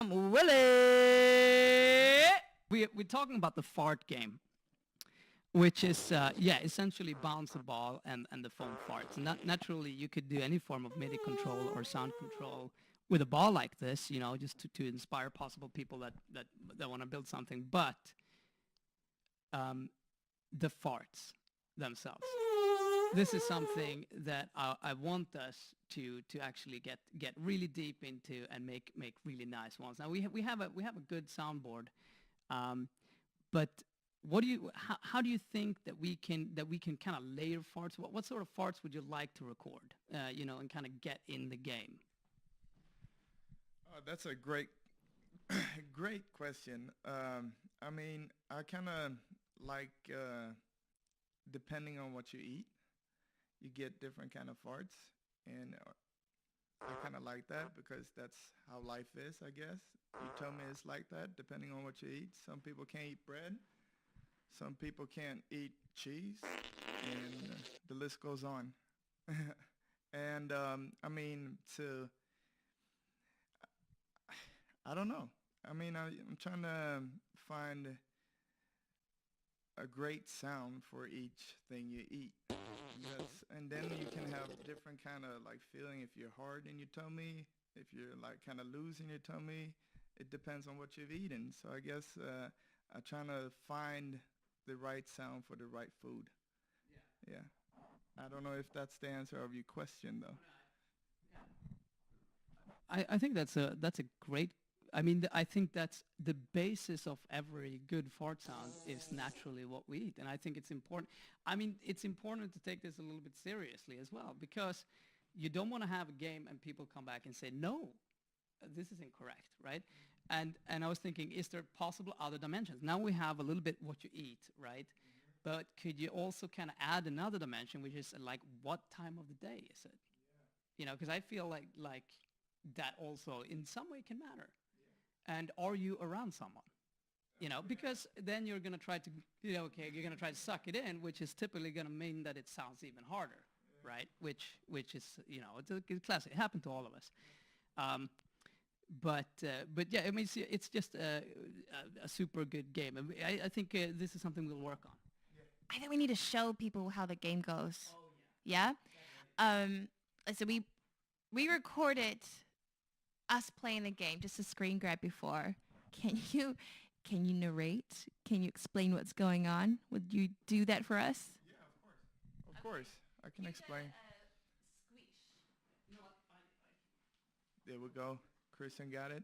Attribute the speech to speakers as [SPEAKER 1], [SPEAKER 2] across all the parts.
[SPEAKER 1] Willy. We're talking about the fart game, which is essentially bounce the ball and the phone farts. Naturally, you could do any form of MIDI control or sound control with a ball like this, just to inspire possible people that want to build something. But the farts themselves. This is something that I want us to actually get really deep into and make really nice ones. Now we have a good soundboard, but how do you think that we can kind of layer farts? What sort of farts would you like to record? And kind of get in the game.
[SPEAKER 2] That's a great great question. I mean, I kind of like depending on what you eat, you get different kind of farts, and I kind of like that because that's how life is, I guess. You tell me it's like that depending on what you eat. Some people can't eat bread. Some people can't eat cheese, and the list goes on. And I mean, I don't know. I mean, I'm trying to find a great sound for each thing you eat. And then you can have different kind of like feeling if you're hard in your tummy, if you're like kind of loose in your tummy. It depends on what you've eaten. So I guess I'm trying to find the right sound for the right food. Yeah. I don't know if that's the answer of your question though.
[SPEAKER 1] I think that's a great. I mean, I think that's the basis of every good fart sound is naturally what we eat, and I think it's important. I mean, it's important to take this a little bit seriously as well, because you don't want to have a game and people come back and say, no, this is incorrect, right? And I was thinking, is there possible other dimensions? Now we have a little bit what you eat, right? But could you also kind of add another dimension, which is like, what time of the day is it? Because I feel like that also in some way can matter. And are you around someone? Because then you're going to try to, you're going to try to suck it in, which is typically going to mean that it sounds even harder, right? Which is, it's a classic. It happened to all of us. But yeah, I mean, it's just a super good game. And I think this is something we'll work on.
[SPEAKER 3] I think we need to show people how the game goes. Yeah? So we recorded us playing the game, just a screen grab before. Can you narrate? Can you explain what's going on? Would you do that for us?
[SPEAKER 2] Yeah, of course. Of course. I can explain. There we go. Christian got it.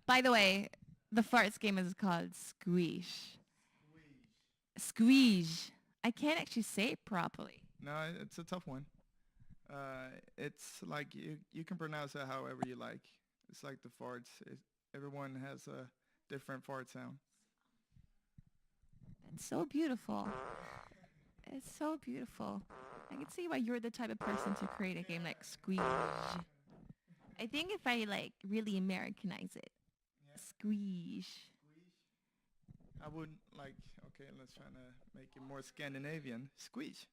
[SPEAKER 3] By the way, the farts game is called SQUEESH. SQUEESH. I can't actually say it properly.
[SPEAKER 2] No, it's a tough one. It's like you can pronounce it however you like. It's like the farts. Everyone has a different fart sound.
[SPEAKER 3] It's so beautiful. It's so beautiful. I can see why you're the type of person to create a game like SQUEESH. I think if I like really Americanize it, SQUEESH.
[SPEAKER 2] I would like, okay, let's try to make it more Scandinavian. Squeeze.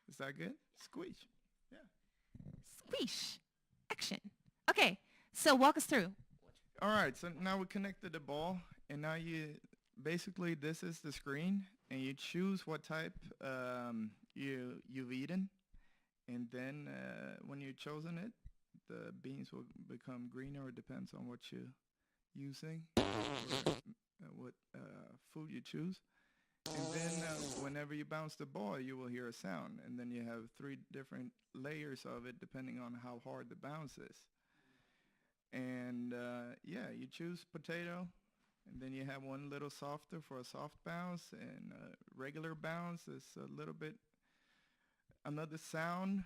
[SPEAKER 2] Is that good? Squeeze. Yeah.
[SPEAKER 3] SQUEESH. Action. Okay, so walk us through.
[SPEAKER 2] All right, so now we connected the ball, and now basically this is the screen, and you choose what type you've eaten, and then when you've chosen it, the beans will become greener. It depends on what you're using, or, what food you choose. And then whenever you bounce the ball, you will hear a sound. And then you have 3 different layers of it depending on how hard the bounce is. And yeah, you choose potato. And then you have one little softer for a soft bounce. And regular bounce is a little bit another sound.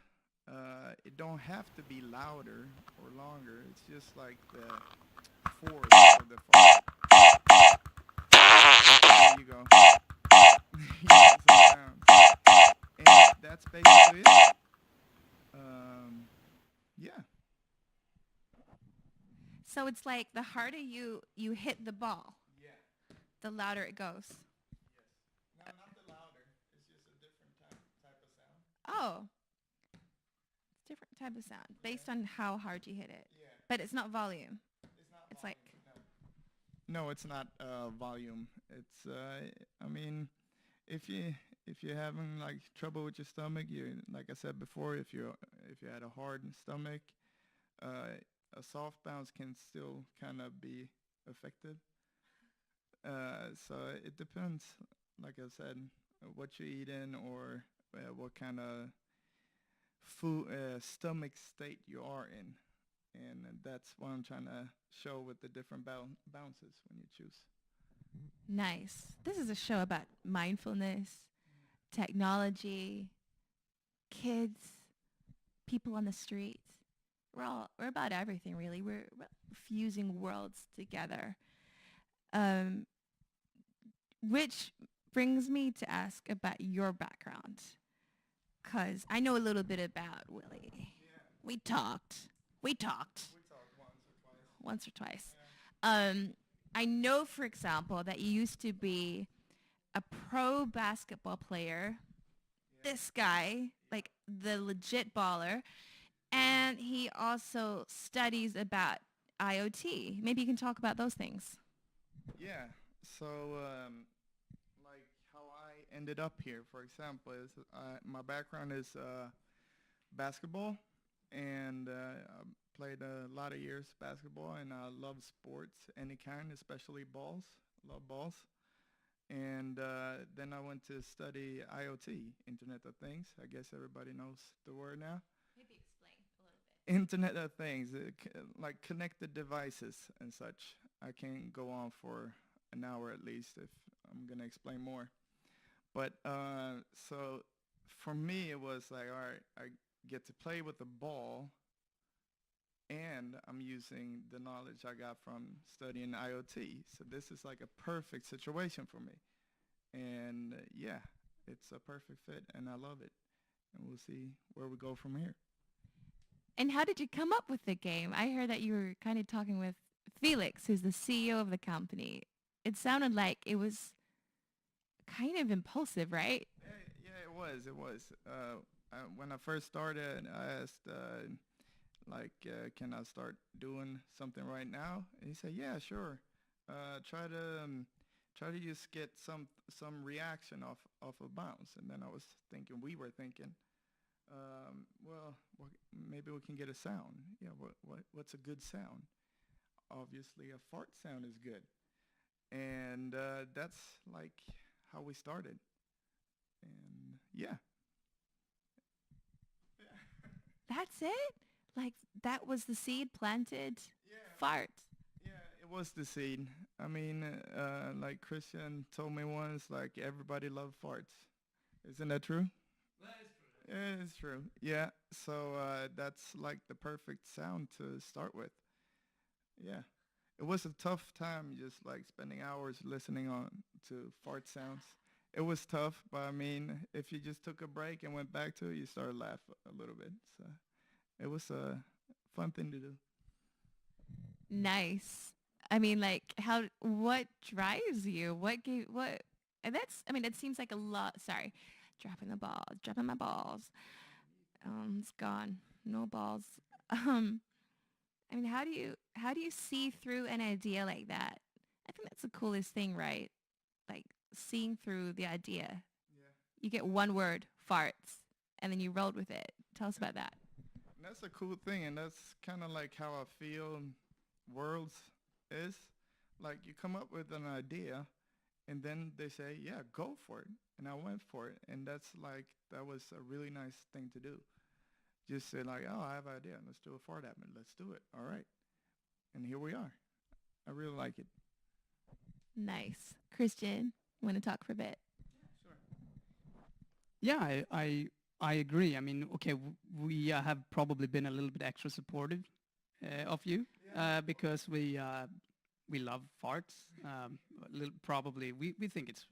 [SPEAKER 2] It don't have to be louder or longer. It's just like the force of the fart. There you go. And that's basically it. Yeah.
[SPEAKER 3] So it's like the harder you hit the ball, the louder it goes.
[SPEAKER 2] Yes. No, not the louder. It's just a different type of sound.
[SPEAKER 3] Oh, it's different type of sound based on how hard you hit it.
[SPEAKER 2] Yeah.
[SPEAKER 3] But it's not volume.
[SPEAKER 2] It's not
[SPEAKER 3] It's
[SPEAKER 2] volume,
[SPEAKER 3] like
[SPEAKER 2] no. No, it's not volume. It's I mean, if you're having like trouble with your stomach, you like I said before, if you had a hard stomach, uh, a soft bounce can still kind of be effective. So it depends, like I said, what you're eating or what kind of food stomach state you are in, and that's what I'm trying to show with the different bounces when you choose.
[SPEAKER 3] nice. This is a show about mindfulness, technology, kids, people on the streets. We're about everything really. We're fusing worlds together. Um, which brings me to ask about your background, cause I know a little bit about Willie. We talked. We talked
[SPEAKER 2] We talked once or twice.
[SPEAKER 3] once or twice. I know, for example, that you used to be a pro basketball player. This guy, like the legit baller, and he also studies about IoT. Maybe you can talk about those things.
[SPEAKER 2] Yeah. So, like how I ended up here, for example, is my background is basketball, and I played a lot of years basketball, and I love sports, any kind, especially balls. Love balls. And then I went to study IoT, Internet of Things. I guess everybody knows the word now.
[SPEAKER 3] Maybe explain a little bit.
[SPEAKER 2] Internet of Things, like connected devices and such. I can go on for an hour at least if I'm gonna explain more. But so for me, it was like, all right, I get to play with the ball, and I'm using the knowledge I got from studying IoT. So this is like a perfect situation for me. And yeah, it's a perfect fit, and I love it. And we'll see where we go from here.
[SPEAKER 3] And how did you come up with the game? I heard that you were kind of talking with Felix, who's the CEO of the company. It sounded like it was kind of impulsive, right?
[SPEAKER 2] Yeah, it was. It was. When I first started, I asked, can I start doing something right now? And he said, yeah, sure. Try to just get some reaction off of bounce. And then I was thinking, we were thinking, maybe we can get a sound. Yeah, what's a good sound? Obviously, a fart sound is good. And that's like how we started. And yeah.
[SPEAKER 3] That's it? Like that was the seed planted?
[SPEAKER 2] Yeah.
[SPEAKER 3] Fart.
[SPEAKER 2] Yeah, it was the seed. I mean, like Christian told me once, like everybody loves farts. Isn't that true?
[SPEAKER 1] That is true.
[SPEAKER 2] Yeah, it's true. Yeah, so that's like the perfect sound to start with. Yeah. It was a tough time just like spending hours listening on to fart sounds. It was tough, but I mean, if you just took a break and went back to it, you started laugh a little bit. So it was a fun thing to do.
[SPEAKER 3] Nice. I mean, like, what drives you? And that's, I mean, it seems like a lot. Sorry, dropping my balls. It's gone. No balls. Um, I mean, how do you see through an idea like that? I think that's the coolest thing, right? Like seeing through the idea.
[SPEAKER 2] Yeah.
[SPEAKER 3] You get one word, farts, and then you rolled with it. Tell us about that.
[SPEAKER 2] And that's a cool thing, and that's kind of like how I feel worlds is. Like you come up with an idea, and then they say, yeah, go for it. And I went for it, and that was a really nice thing to do. Just say like, oh, I have an idea. Let's do a fart admin. Let's do it. All right. And here we are. I really like it.
[SPEAKER 3] Nice. Christian, want to talk for a bit?
[SPEAKER 2] Sure.
[SPEAKER 1] Yeah, I agree. I mean, okay, we have probably been a little bit extra supportive of you because we love farts. Probably we think it's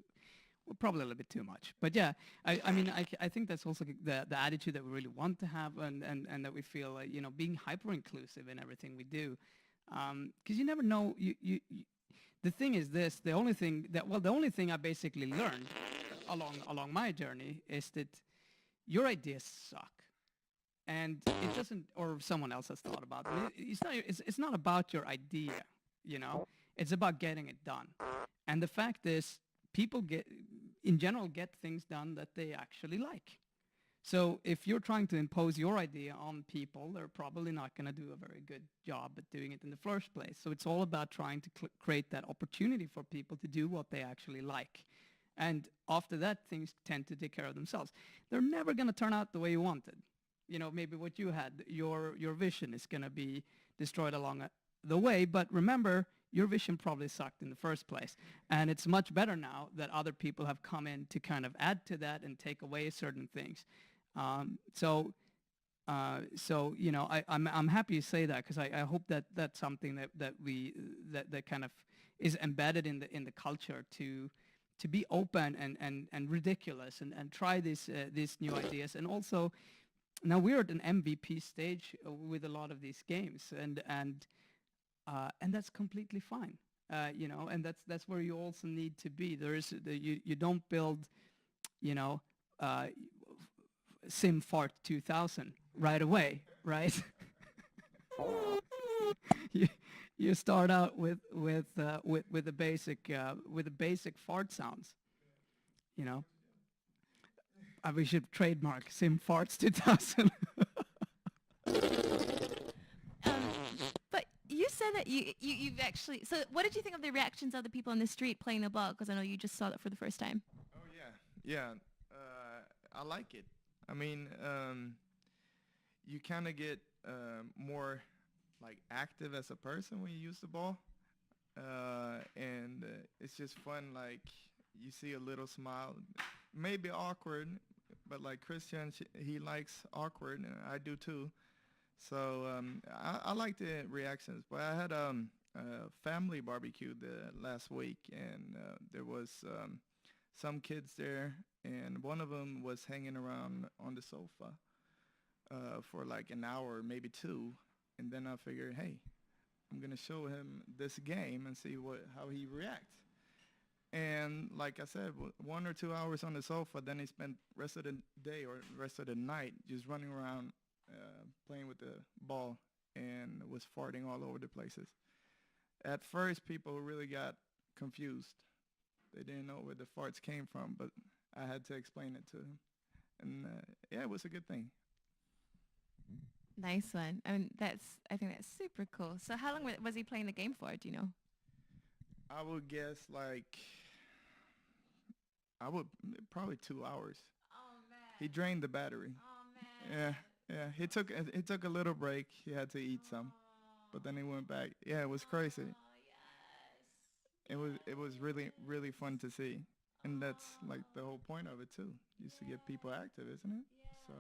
[SPEAKER 1] probably a little bit too much. But yeah, I mean, I think that's also the attitude that we really want to have, and that we feel like, being hyper inclusive in everything we do, because you never know. The thing is this: the only thing I basically learned along my journey is that your ideas suck, and it doesn't, or someone else has thought about it. It's not about your idea, you know. It's about getting it done. And the fact is, people in general get things done that they actually like. So if you're trying to impose your idea on people, they're probably not going to do a very good job at doing it in the first place. So it's all about trying to create that opportunity for people to do what they actually like. And after that, things tend to take care of themselves. They're never going to turn out the way you wanted. You know, maybe what you had, your vision is going to be destroyed along the way. But remember, your vision probably sucked in the first place. And it's much better now that other people have come in to kind of add to that and take away certain things. So you know, I'm happy to say that, because I hope that that's something that kind of is embedded in the culture to be open and ridiculous and try these new ideas. And also, now we're at an MVP stage with a lot of these games, and that's completely fine. You know, and that's where you also need to be. You don't build, you know, SimFart 2000 right away, right? you start out with the basic fart sounds, you know. We should trademark SimFarts 2000.
[SPEAKER 3] But you said that you've actually. So what did you think of the reactions of the people on the street playing the ball? Because I know you just saw that for the first time.
[SPEAKER 2] Oh yeah. I like it. I mean, you kind of get more like active as a person when you use the ball, and it's just fun. Like, you see a little smile, maybe awkward, but like Christian, he likes awkward, and I do too. So I like the reactions. But I had a family barbecue the last week, and there was some kids there, and one of them was hanging around on the sofa for like an hour, maybe two, and then I figured, hey, I'm gonna show him this game and see how he reacts. And like I said, 1 or 2 hours on the sofa, then he spent rest of the day or rest of the night just running around playing with the ball and was farting all over the places. At first, people really got confused. They didn't know where the farts came from, but I had to explain it to him. And yeah, it was a good thing.
[SPEAKER 3] Nice one. I mean, I think that's super cool. So how long was he playing the game for? Do you know?
[SPEAKER 2] I would guess probably 2 hours.
[SPEAKER 3] Oh man.
[SPEAKER 2] He drained the battery.
[SPEAKER 3] Oh man.
[SPEAKER 2] Yeah. He took a little break. He had to eat some, but then he went back. Yeah, it was crazy.
[SPEAKER 3] Oh yes.
[SPEAKER 2] It was really, really fun to see, and that's like the whole point of it too, just to get people active, isn't it?
[SPEAKER 3] Yeah.
[SPEAKER 2] So